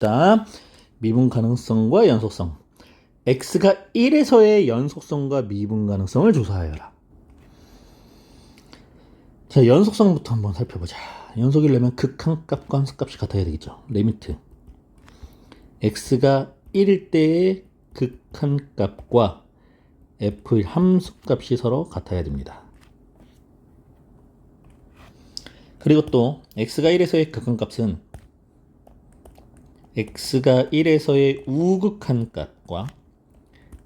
봅시다. 미분 가능성과 연속성. x가 1에서의 연속성과 미분 가능성을 조사하여라. 자, 연속성부터 한번 살펴보자. 연속이려면 극한값과 함수값이 같아야 되겠죠. 리미트 x가 1일 때의 극한값과 f1 함수값이 서로 같아야 됩니다. 그리고 또 x가 1에서의 극한값은 x가 1에서의 우극한값과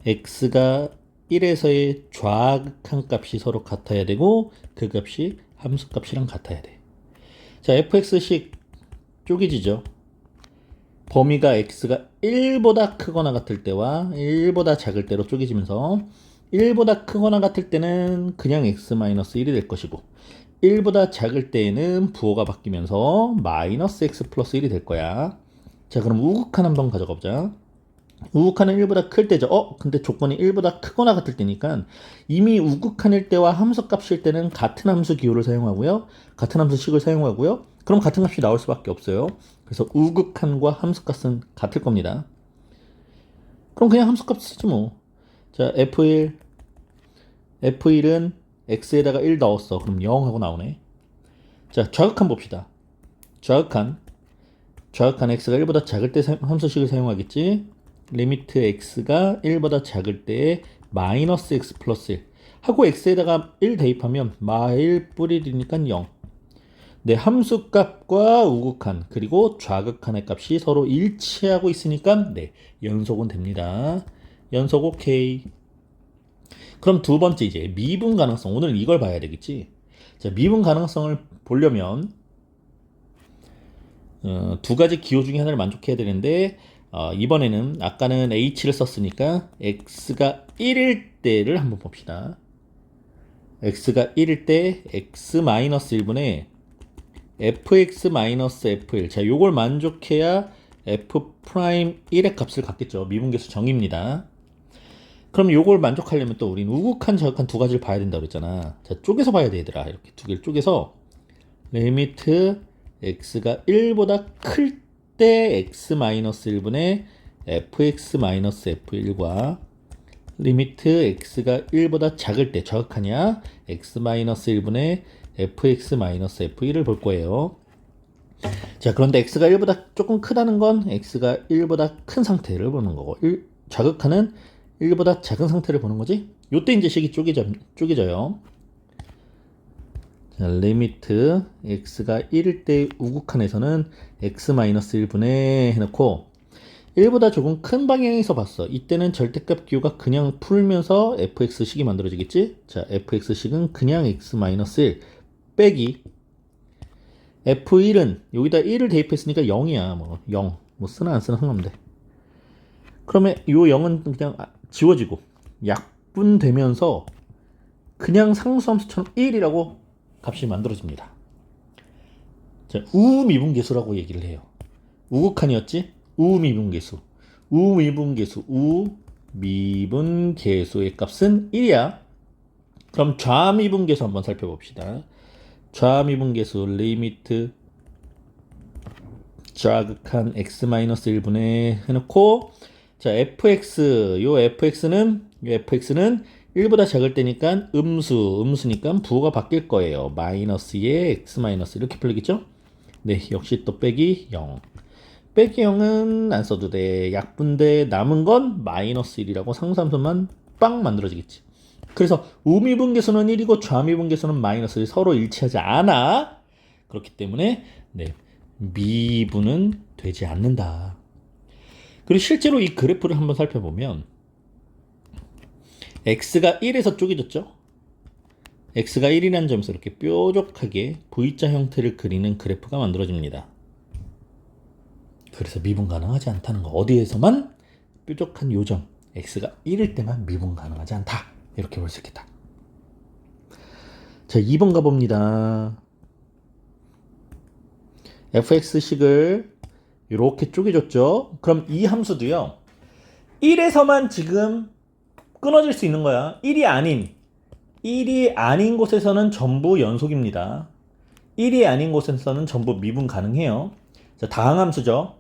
x가 1에서의 좌극한값이 서로 같아야 되고 그 값이 함수값이랑 같아야 돼. 자, fx식 쪼개지죠. 범위가 x가 1보다 크거나 같을 때와 1보다 작을 때로 쪼개지면서 1보다 크거나 같을 때는 그냥 x-1이 될 것이고 1보다 작을 때에는 부호가 바뀌면서 마이너스 x 플러스 1이 될 거야. 자, 그럼 우극한 한번 가져가 보자. 우극한은 1보다 클 때죠. 근데 조건이 1보다 크거나 같을 때니까 이미 우극한일 때와 함수값일 때는 같은 함수 기호를 사용하고요. 같은 함수식을 사용하고요. 그럼 같은 값이 나올 수밖에 없어요. 그래서 우극한과 함수값은 같을 겁니다. 그럼 그냥 함수값 쓰지 뭐. 자, F1은 x에다가 1 넣었어. 그럼 0 하고 나오네. 자, 좌극한 봅시다. 좌극한 x가 1보다 작을 때 함수식을 사용하겠지. 리미트 x가 1보다 작을 때 마이너스 x 플러스 1 하고 x에다가 1 대입하면 마1 뿌리 1이니까 0. 네, 함수값과 우극한 그리고 좌극한의 값이 서로 일치하고 있으니까 네, 연속은 됩니다. 연속 오케이. 그럼 두 번째 이제 미분 가능성. 오늘 이걸 봐야 되겠지. 자, 미분 가능성을 보려면 두 가지 기호 중에 하나를 만족해야 되는데 이번에는 아까는 h를 썼으니까 x가 1일 때를 한번 봅시다. x가 1일 때 x-1분의 fx-f1. 자, 요걸 만족해야 f'1의 값을 갖겠죠. 미분계수 정의입니다. 그럼 요걸 만족하려면 또 우린 우극한, 좌극한 두 가지를 봐야 된다고 그랬잖아. 자, 쪼개서 봐야 돼, 얘들아. 이렇게 두 개를 쪼개서 리미트 x가 1보다 클 때 x-1분의 fx-f1과 리미트 x가 1보다 작을 때 좌극하냐 x-1분의 fx-f1을 볼 거예요. 자, 그런데 x가 1보다 조금 크다는 건 x가 1보다 큰 상태를 보는 거고 좌극하는 1보다 작은 상태를 보는 거지. 요때 이제 식이 쪼개져요. 자, 리미트 x가 1일 때 우극한에서는 x-1분의 해놓고 1보다 조금 큰 방향에서 봤어. 이때는 절대값 기호가 그냥 풀면서 fx식이 만들어지겠지? 자, fx식은 그냥 x-1 빼기 f1은 여기다 1을 대입했으니까 0이야. 뭐 0. 뭐 쓰나 안 쓰나 상관없는데. 그러면 요 0은 그냥 지워지고 약분되면서 그냥 상수함수처럼 1이라고 값이 만들어집니다. 자, 우미분계수라고 얘기를 해요. 우극한이었지? 우미분계수. 우미분계수의 값은 1이야. 그럼 좌미분계수 한번 살펴봅시다. 좌미분계수 리미트 좌극한 x-1분의 해놓고 자, fx는 1보다 작을 때니까 음수니까 부호가 바뀔 거예요. 마이너스에 x 마이너스 이렇게 풀리겠죠? 네, 역시 또 빼기 0. 빼기 0은 안 써도 돼. 약분대 남은 건 마이너스 1이라고 상수함수만 빵 만들어지겠지. 그래서 우미분계수는 1이고 좌미분계수는 마이너스 1 서로 일치하지 않아. 그렇기 때문에 네, 미분은 되지 않는다. 그리고 실제로 이 그래프를 한번 살펴보면 x가 1에서 쪼개졌죠? x가 1이라는 점에서 이렇게 뾰족하게 V자 형태를 그리는 그래프가 만들어집니다. 그래서 미분 가능하지 않다는 거. 어디에서만 뾰족한 요점 x가 1일 때만 미분 가능하지 않다. 이렇게 볼 수 있겠다. 자, 2번 가봅니다. fx식을 이렇게 쪼개줬죠? 그럼 이 함수도요. 1에서만 지금 끊어질 수 있는 거야. 1이 아닌 곳에서는 전부 연속입니다. 1이 아닌 곳에서는 전부 미분 가능해요. 자, 다항함수죠.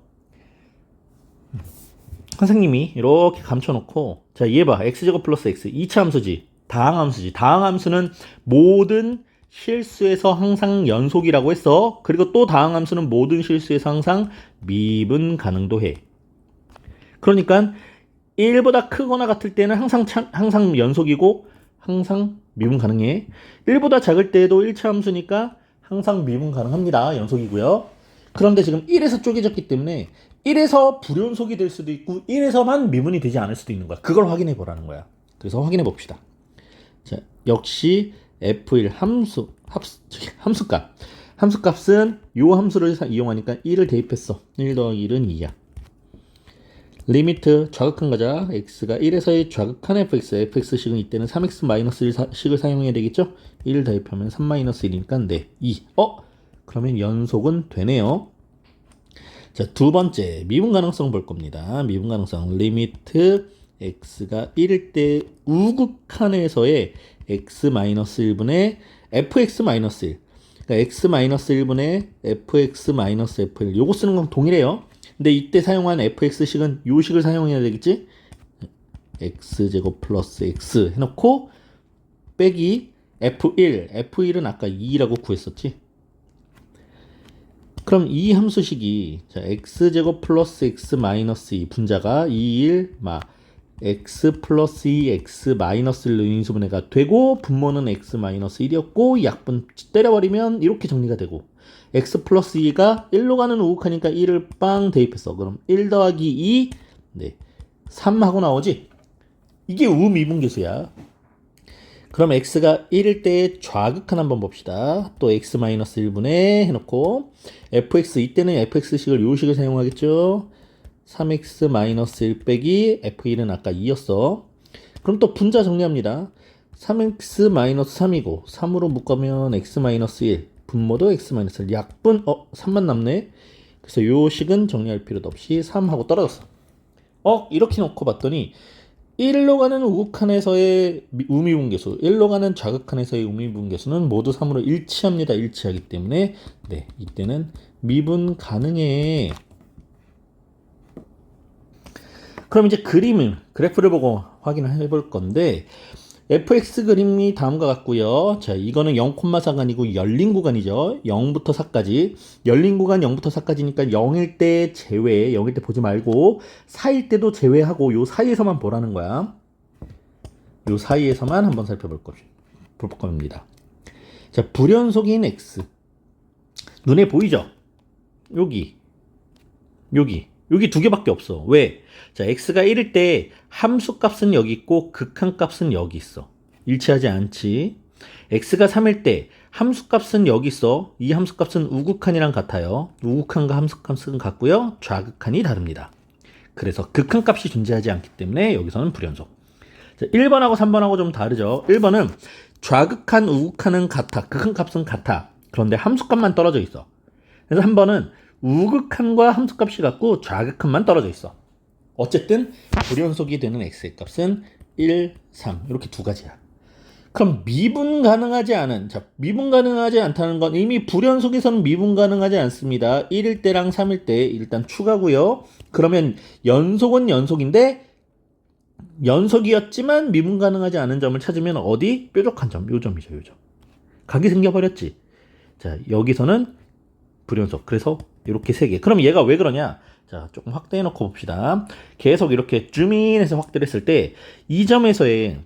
선생님이 이렇게 감춰놓고 자 얘 봐 x제곱 플러스 x 2차 함수지 다항함수지 다항함수는 모든 실수에서 항상 연속이라고 했어. 그리고 또 다항함수는 모든 실수에서 항상 미분 가능도 해. 그러니까 1보다 크거나 같을 때는 항상 연속이고 항상 미분 가능해. 1보다 작을 때도 1차 함수니까 항상 미분 가능합니다. 연속이고요. 그런데 지금 1에서 쪼개졌기 때문에 1에서 불연속이 될 수도 있고 1에서만 미분이 되지 않을 수도 있는 거야. 그걸 확인해 보라는 거야. 그래서 확인해 봅시다. 자, 역시 f1 함수값은 요 함수를 이용하니까 1을 대입했어. 1 더하기 1은 2야. 리미트 좌극한 거자. x가 1에서의 좌극한 fx식은 이때는 3x-1식을 사용해야 되겠죠? 1을 대입하면 3-1이니까 네, 2. 그러면 연속은 되네요. 자, 두 번째 미분 가능성 볼 겁니다. 미분 가능성 리미트 x가 1일 때 우극한에서의 x-1분의 fx-1 그러니까 x-1분의 fx-f1 요거 쓰는 건 동일해요. 근데 이때 사용한 fx식은 요 식을 사용해야 되겠지? x제곱 플러스 x 해놓고 빼기 f1은 아까 2라고 구했었지? 그럼 이 함수식이 자 x제곱 플러스 x 마이너스 2 분자가 2, 1, x 플러스 2, x 마이너스 1로 인수분해가 되고 분모는 x 마이너스 1이었고 약분 때려버리면 이렇게 정리가 되고 x 플러스 2가 1로 가는 우극하니까 1을 빵 대입했어. 그럼 1 더하기 2, 네, 3 하고 나오지? 이게 우미분계수야. 그럼 x가 1일 때의 좌극한 한번 봅시다. 또 x-1분의 해놓고 fx 이때는 fx식을 요식을 사용하겠죠. 3x-1 빼기 f1은 아까 2였어. 그럼 또 분자 정리합니다. 3x-3이고 3으로 묶으면 x-1 분모도 x-1 약분 3만 남네. 그래서 요 식은 정리할 필요도 없이 3하고 떨어졌어. 이렇게 놓고 봤더니 1로 가는 우극한에서의 우미분계수 1로 가는 좌극한에서의 우미분계수는 모두 3으로 일치합니다. 일치하기 때문에 네, 이때는 미분 가능해. 그럼 이제 그래프를 보고 확인을 해볼 건데 fx 그림이 다음과 같고요. 자, 이거는 0,4가 아니고 열린 구간이죠. 0부터 4까지. 열린 구간 0부터 4까지니까 0일 때 제외, 0일 때 보지 말고 4일 때도 제외하고 요 사이에서만 보라는 거야. 요 사이에서만 한번 살펴볼 겁니다. 자, 불연속인 x. 눈에 보이죠? 여기 두 개밖에 없어. 왜? 자, x가 1일 때 함수값은 여기 있고 극한값은 여기 있어. 일치하지 않지. x가 3일 때 함수값은 여기 있어. 이 함수값은 우극한이랑 같아요. 우극한과 함수값은 같고요. 좌극한이 다릅니다. 그래서 극한값이 존재하지 않기 때문에 여기서는 불연속. 자, 1번하고 3번하고 좀 다르죠. 1번은 좌극한, 우극한은 같아. 극한값은 같아. 그런데 함수값만 떨어져 있어. 그래서 3번은 우극한과 함수값이 같고 좌극한만 떨어져 있어. 어쨌든 불연속이 되는 x의 값은 1, 3 이렇게 두 가지야. 그럼 미분 가능하지 않다는 건 이미 불연속에서는 미분 가능하지 않습니다. 1일 때랑 3일 때 일단 추가고요. 그러면 연속은 연속인데 연속이었지만 미분 가능하지 않은 점을 찾으면 어디? 뾰족한 점, 요 점이죠, 요 점. 각이 생겨버렸지. 자, 여기서는 불연속. 그래서 이렇게 3개. 그럼 얘가 왜 그러냐? 자, 조금 확대해 놓고 봅시다. 계속 이렇게 줌인해서 확대를 했을 때 이 점에서의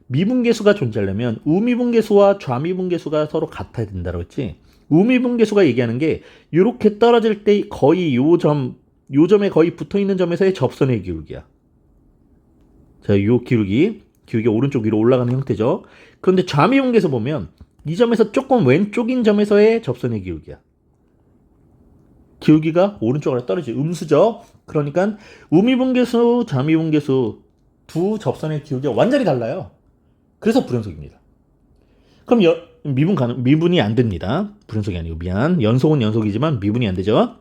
미분계수가 존재하려면 우미분계수와 좌미분계수가 서로 같아야 된다고 했지. 우미분계수가 얘기하는 게 이렇게 떨어질 때 거의 요 점에 거의 붙어 있는 점에서의 접선의 기울기야. 자, 요 기울기 오른쪽 위로 올라가는 형태죠. 그런데 좌미분계수 보면 이 점에서 조금 왼쪽인 점에서의 접선의 기울기야. 기울기가 오른쪽으로 떨어지죠. 음수죠. 그러니까 우미분계수, 좌미분계수 두 접선의 기울기가 완전히 달라요. 그래서 불연속입니다. 그럼 미분이 안 됩니다. 불연속이 아니고 연속은 연속이지만 미분이 안 되죠.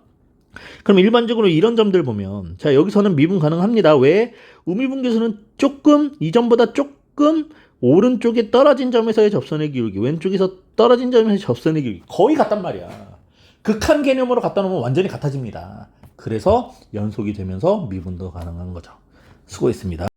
그럼 일반적으로 이런 점들 보면 자, 여기서는 미분 가능합니다. 왜? 우미분계수는 이 점보다 조금 오른쪽에 떨어진 점에서의 접선의 기울기, 왼쪽에서 떨어진 점에서의 접선의 기울기 거의 같단 말이야. 극한 개념으로 갖다 놓으면 완전히 같아집니다. 그래서 연속이 되면서 미분도 가능한 거죠. 수고했습니다.